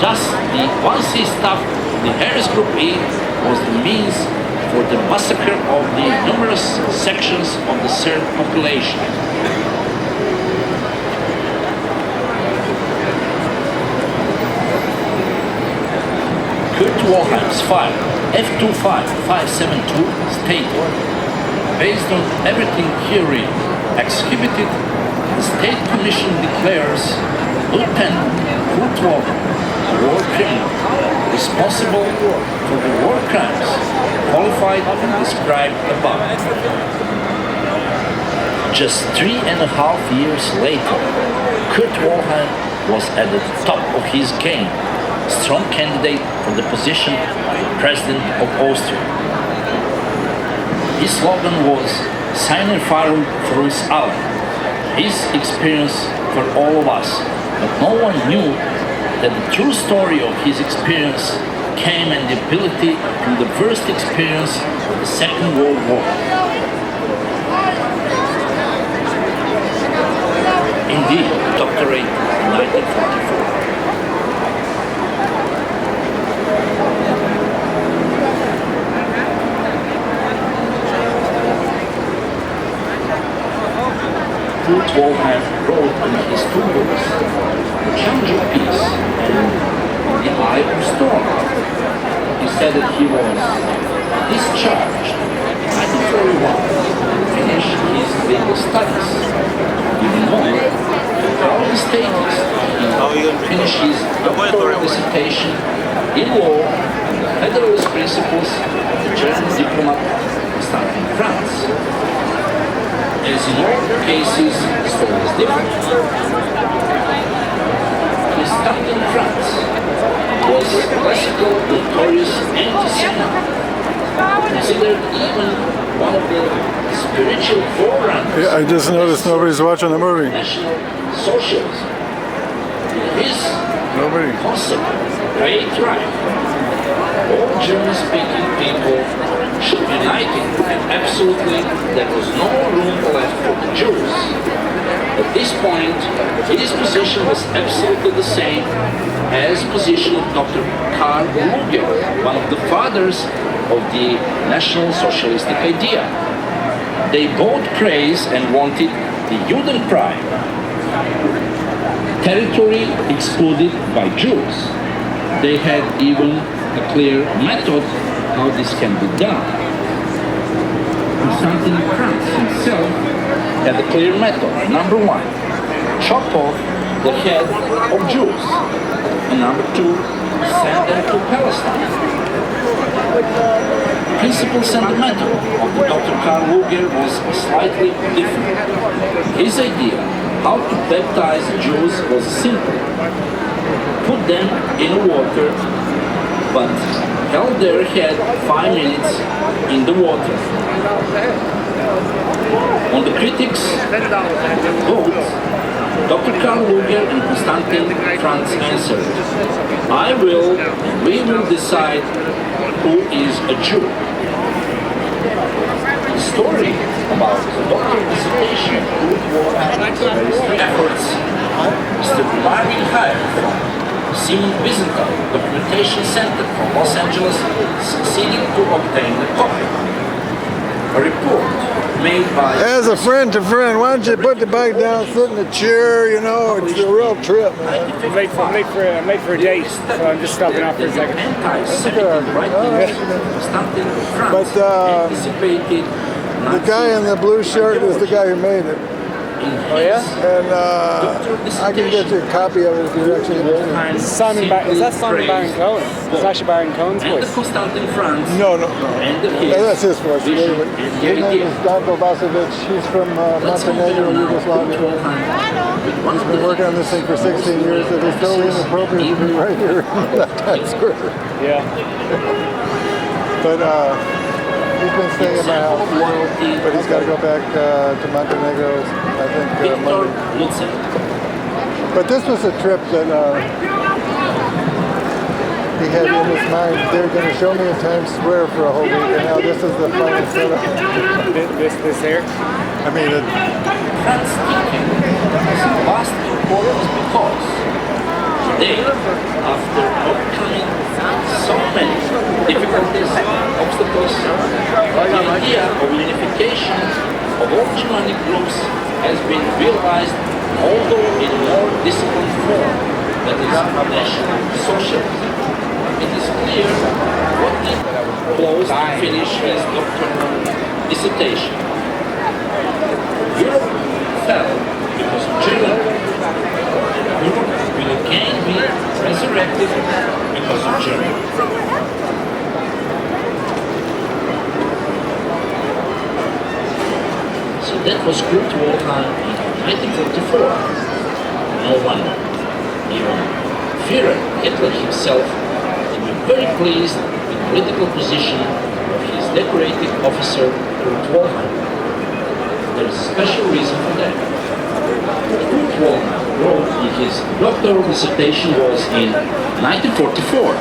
Thus, the 1C staff, the Harris Group E, was the means for the massacre of the numerous sections of the Serb population. Kurt Wilhelm's file F25572 stated, based on everything herein exhibited, the State Commission declares Lieutenant Kurt Wilhelm a war criminal responsible for the war crimes qualified and described above. Just 3.5 years later, Kurt Wilhelm was at the top of his game, strong candidate for the position of President of Austria. His slogan was "Seine Erfahrung für uns alle," his experience for all of us, but no one knew that the true story of his experience came in the ability from the worst experience of the Second World War. Indeed, doctorate in 1944. Kurt Wilhelm wrote in his two books, The Challenge of Peace and The Eye of Storm. He said that he was discharged in 1941 to finish his legal studies. Even more, how the status he finished his doctoral dissertation in law and the federalist principles of the German diplomat starting in France. As in all cases, the story is different. His time in France was classical, notorious anti-Semite, considered even one of the spiritual forerunners. Yeah, I just noticed nobody's watching the movie. National Socialism. His concept, great right, all German-speaking people should be united, and absolutely there was no room left for the Jews. At this point, his position was absolutely the same as the position of Dr. Karl Lueger, one of the fathers of the National Socialistic idea. They both praised and wanted the Judenfrei, territory excluded by Jews. They had even a clear method how this can be done. Constantin Franz himself had a clear method. Number one, chop off the head of Jews. And number two, send them to Palestine. The principles and the method of the Dr. Karl Lueger was slightly different. His idea how to baptize Jews was simple. Put them in water, but held their head 5 minutes in the water. On the critics' vote, Dr. Karl Lueger and Constantin Franz answered, "I will, and we will decide who is a Jew." The story about the doctoral dissertation of Kurt Wilhelm's efforts Mr. Marvin Heyer from Simon Wiesenthal Documentation Center from Los Angeles succeeded to obtain a copy. A report made by... As a friend to friend, why don't you put the bike down, sit in the chair, you know, it's a real trip, man. I'm late for a date, so I'm just stopping off for a second. But the guy in the blue shirt is the guy who made it. Oh yeah? And I can get you a copy of it if you're actually reading it. Is that Simon Baron Cohen? It's actually Baron Cohen's voice. No. That's his voice. His name is Danko Vasovic. He's from Montenegro, Yugoslavia. He's been working on this thing for 16 years. It is totally inappropriate to be right here in that Times Square. Yeah. But he's been staying in my house, but he's got to go back to Montenegro, I think, Monday. But this was a trip that he had in his mind. They were going to show me in Times Square for a whole week, and now this is the final setup. This here? I mean, That's thinking is the last important because Today, after overcoming so many difficulties, obstacles, the idea of unification of all Germanic groups has been realized, although in more disciplined form, that is National Socialism. It is clear what he closed to finish his doctoral dissertation. Europe fell because of Germany. Europe will again be resurrected because of Germany. So that was Kurt Waldheim in 1944. No wonder. Even Führer, Hitler himself, would be very pleased with the political position of his decorated officer Kurt Waldheim. There is a special reason for that. Kurt Waldheim wrote in his doctoral dissertation was in 1944,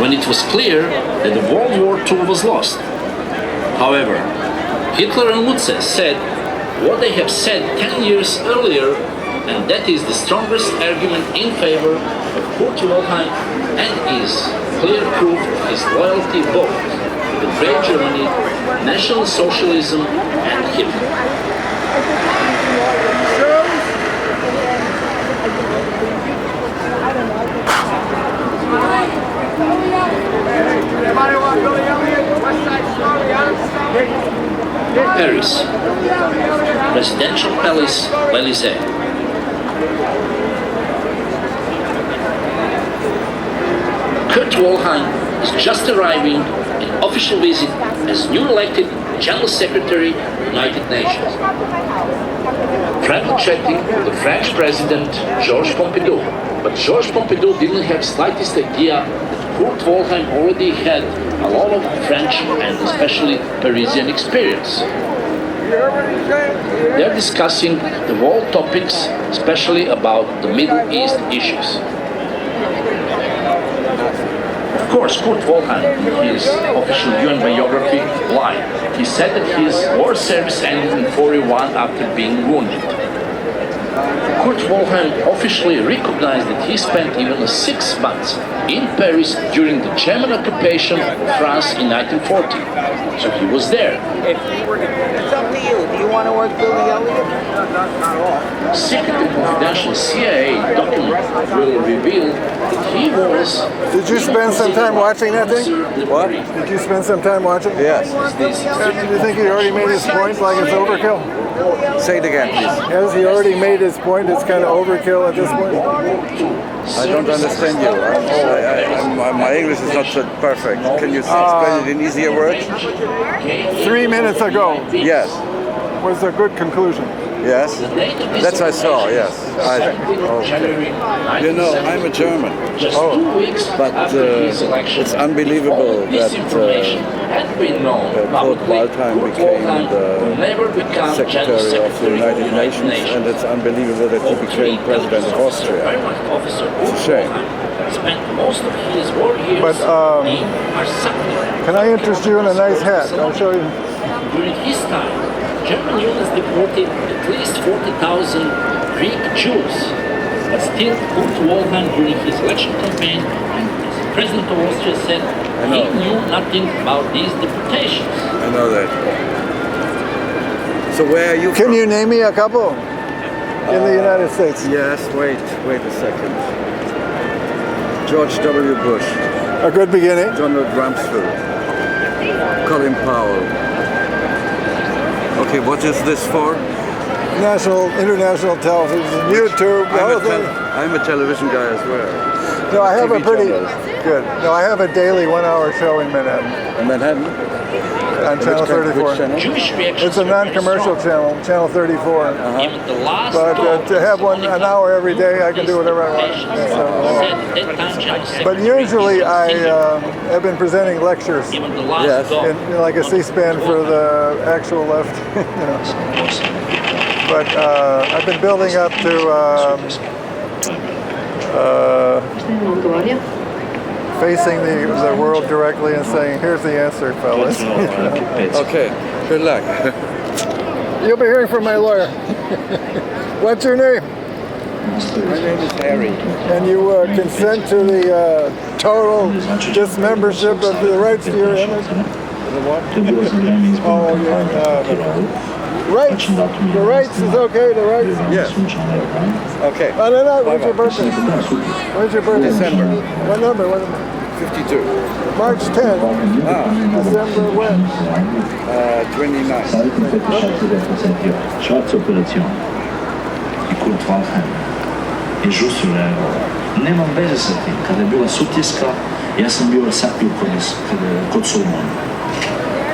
when it was clear that the World War II was lost. However, Hitler and Lutze said what they have said 10 years earlier, and that is the strongest argument in favor of Kurt Waldheim and is clear proof of his loyalty both to the great Germany, National Socialism and Hitler. Paris, Presidential Palace, Élysée. Kurt Waldheim is just arriving in official visit as new elected General Secretary of the United Nations. Friendly chatting with the French President Georges Pompidou, but Georges Pompidou didn't have slightest idea that Kurt Waldheim already had a lot of French and especially Parisian experience. They are discussing the world topics, especially about the Middle East issues. Of course, Kurt Waldheim, in his official UN biography, lied. He said that his war service ended in 1941 after being wounded. Kurt Waldheim officially recognized that he spent even 6 months in Paris during the German occupation of France in 1940. So he was there. It's up to you. Do you want to work Billy Elliot? Secret and confidential CIA document will reveal that he was... Did you spend some time watching that thing? What? Did you spend some time watching? Yes. Do you think he already made his point, like it's overkill? Say it again, please. Has he already made his point? It's kind of overkill at this point? I don't understand you. My English is not so perfect. Can you explain it in easier words? 3 minutes ago Yes. was a good conclusion. Yes. That I saw, yes. You know, I'm a German. But it's unbelievable that Kurt Waldheim became the Secretary of the United Nations, and it's unbelievable that he became President of Austria. It's a shame. But can I interest you in a nice hat? I'll show you. During his time, German units deported at least 40,000 Greek Jews. But still, Kurt Waldheim, during his election campaign, as President of Austria, said he knew nothing about these deportations. I know that. So where are you Can from? you name me a couple in the United States? Yes, wait a second. George W. Bush, A good beginning. Donald Rumsfeld, Colin Powell. Okay, what is this for? International television, YouTube, the whole thing. I'm a television guy as well. No, I have a TV pretty channels. good. No, I have a daily 1-hour show in Manhattan In Manhattan? on Channel 34. Which channel? Jewish reactions It's a non-commercial channel, Channel 34. Even the last But to have an hour every day, I can do whatever I want. So, but usually I have been presenting lectures in Yes. like a C-SPAN for the actual left. You know. But I've been building up to facing the world directly and saying, here's the answer, fellas. Okay, good luck. You'll be hearing from my lawyer. What's your name? My name is Harry. And you consent to the total dismembership of the rights to your image? The what? Oh, yeah. Rights. The rights is okay. The rights. Yes. Okay. Oh, no. When's your birthday? When's your birthday? December. What number? What number? 52. March 10th. December when? 29. Švarca operaciona i Kurt Waldheim je žustro reagovao. Nemam veze sa tim. Kada je bila sutjeska, ja sam bio sapio kod Solomona.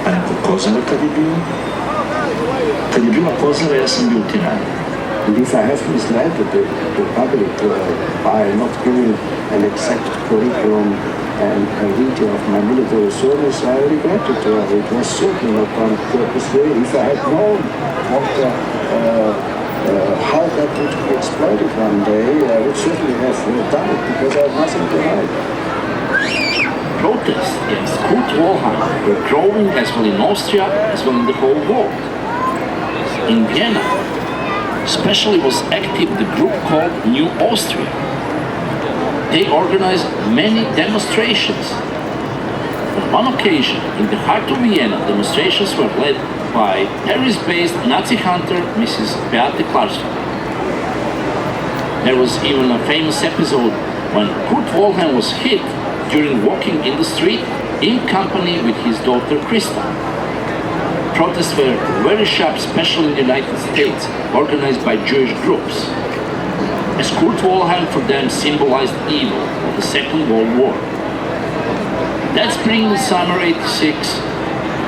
Pa nakon Kozara kad je bio. Kad je bila Kozara, ja sam bio u Tirani. And if I have misled the public by not giving an exact curriculum and a video of my military service, I regret it. It was certainly not done purposely. If I had known how that would be exploited one day, I would certainly have done it because I have nothing to hide. Protests against Kurt Waldheim were growing as well in Austria as well in the whole world. In Vienna, especially was active the group called New Austria. They organized many demonstrations. On one occasion, in the heart of Vienna, demonstrations were led by Paris-based Nazi hunter Mrs. Beate Klarsfeld. There was even a famous episode when Kurt Waldheim was hit during walking in the street in company with his daughter Christa. Protests were very sharp, especially in the United States, organized by Jewish groups, as Kurt Waldheim for them symbolized evil of the Second World War. That spring in summer '86,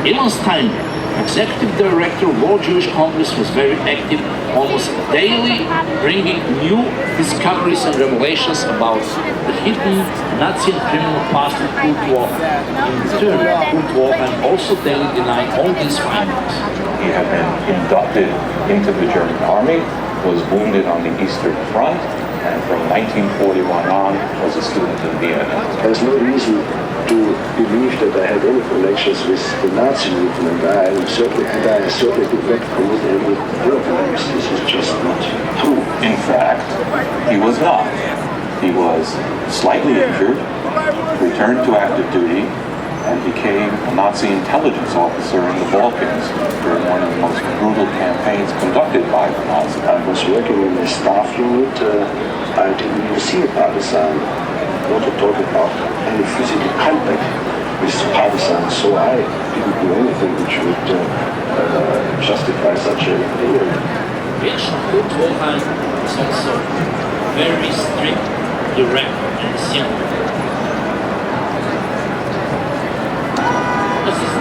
Ilan Steinberg, executive director of World Jewish Congress, was very active, almost daily bringing new discoveries and revelations about the hidden Nazi and criminal past of Kurt Waldheim. In turn, Kurt Waldheim also daily denied all these findings. He had been inducted into the German army, was wounded on the Eastern Front, and from 1941 on was a student in Vienna. There's no reason to believe that I had any connections with the Nazi movement. I certainly did not commit any crimes. This is just not true. In fact, he was not. He was slightly injured, returned to active duty, and became a Nazi intelligence officer in the Balkans during one of the most brutal campaigns conducted by the Nazis. I was working in a staff unit. I didn't even see a partisan. Not to talk about any physical contact with partisans, so I didn't do anything which would justify such a opinion. Kurt Waldheim was also very strict, direct, and simple. This is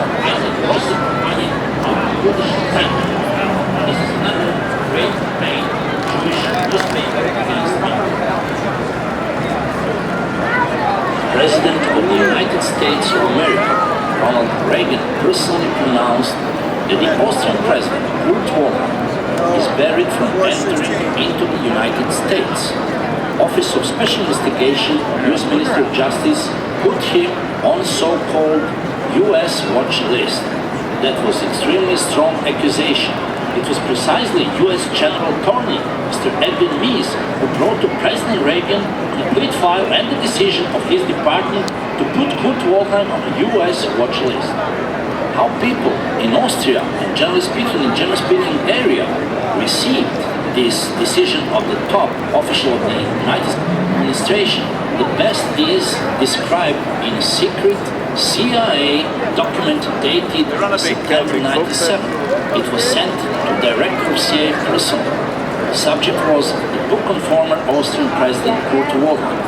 another great main Jewish newspaper against me. President of the United States of America, Ronald Reagan, personally pronounced that the Austrian president, Kurt Waldheim, is barred from entering into the United States. Office of Special Investigation, U.S. Minister of Justice, put him on so-called U.S. watch list. That was extremely strong accusation. It was precisely U.S. General Attorney, Mr. Edwin Meese, who brought to President Reagan a complete file and the decision of his department to put Kurt Waldheim on a U.S. watch list. How people in Austria and generally speaking in German-speaking area received this decision of the top official of the United States administration, the best is described in a secret CIA document dated September 97. It was sent to Director of CIA personally. The subject was the book on former Austrian President Kurt Waldheim.